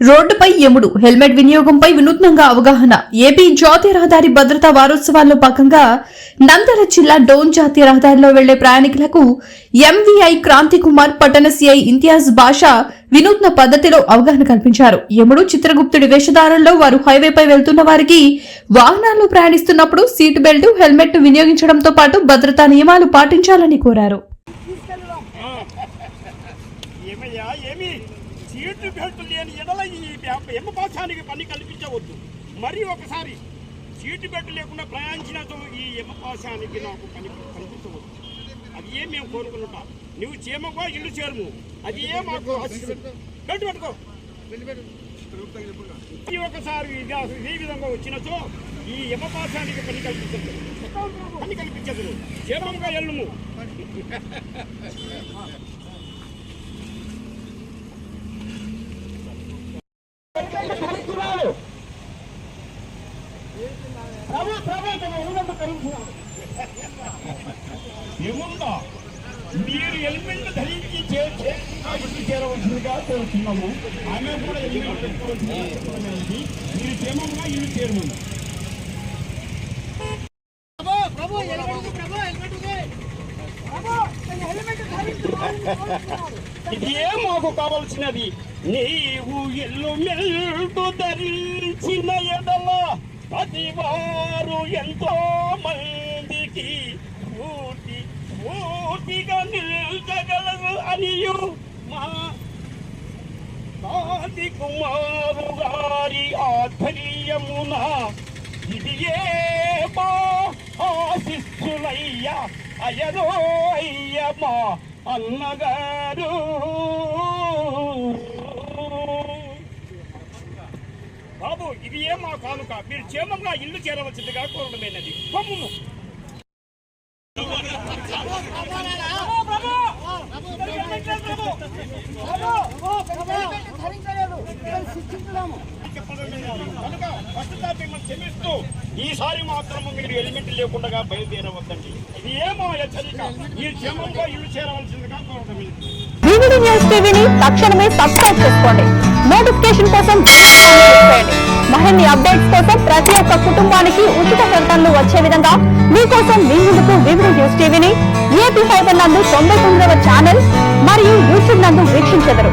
రోడ్డుపై యముడు హెల్మెట్ వినియోగంపై వినూత్నంగా అవగాహన. ఏపీ జాతీయ రహదారి భద్రతా వారోత్సవాల్లో భాగంగా నంద్యాల జిల్లా డోన్ జాతీయ రహదారిలో వెళ్లే ప్రయాణికులకు ఎంవీఐ క్రాంతి కుమార్, పట్టణ సిఐ ఇంతియాజ్ బాషా వినూత్న పద్ధతిలో అవగాహన కల్పించారు. యముడు చిత్రగుప్తుడి వేషధారంలో వారు హైవేపై వెళ్తున్న వారికి వాహనాల్లో ప్రయాణిస్తున్నప్పుడు సీట్ బెల్ట్, హెల్మెట్ వినియోగించడంతో పాటు భద్రతా నియమాలు పాటించాలని కోరారు. సీటు బెల్ట్ లేని ఎడల ఈ యమపాశానికి పని కల్పించవద్దు. మరి ఒకసారి సీటు బెల్ట్ లేకుండా ప్రయాణించినతో ఈ యమపాశానికి నాకు పని కల్పించవద్దు. అది ఏం మేము కోరుకుంటాం. నువ్వు చీమకో ఇల్లు చేరుము, అది ఏ మాకు బెల్ట్ పెట్టుకో. ఒకసారి ఈ విధంగా వచ్చినచో ఈ యమపాశానికి పని కల్పించదు. క్షేమంగా ఎల్లుము. ఏముందా మీరు హెల్మెట్ ధరించి చేరవలసిందిగా కోరుతున్నాము. ఆమె కూడా హెల్మెట్ పెట్టుకోవాల్సింది. మీరు క్షేమంగా ఇల్లు చేరమని. ఇది ఏం మాకు కావాల్సినది. నీవు హెల్మెట్ ధరించిన ఎడల అది వారు ఎంతో మందికి పూర్తిగా నిల్చగలరు అనియు మా కాంతి కుమారు గారి ఆధ్వర్యమున ఇది ఏ మా ఆశిస్సులయ్యా అయ్యనో అయ్యమ్మా అన్నగారు. బాబు, ఇది ఏం మా కానుక. మీరు క్షేమంగా ఇల్లు చేరవలసిందిగా కోరడమైనది. కొమ్ము క్షమిస్తూ ఈసారి మాత్రము మీరు హెల్మెట్ లేకుండా బయలుదేరవద్దండి. ఇది ఏమో హెచ్చరిక. మీరు క్షేమంగా ఇల్లు చేరవలసిందిగా కోరడమైనది. వివిడి న్యూస్ టీవీని తక్షణమే సబ్స్క్రైబ్ చేసుకోండి. నోటిఫికేషన్ కోసం మరిన్ని అప్డేట్స్ కోసం ప్రతి ఒక్క కుటుంబానికి ఉచిత ప్రకటనలు వచ్చే విధంగా మీకోసం మీ ముందుకు వివిడి న్యూస్ టీవీని ఏపీ ఫైబర్ నందు 99వ ఛానల్ మరియు యూట్యూబ్ నందు వీక్షించెదరు.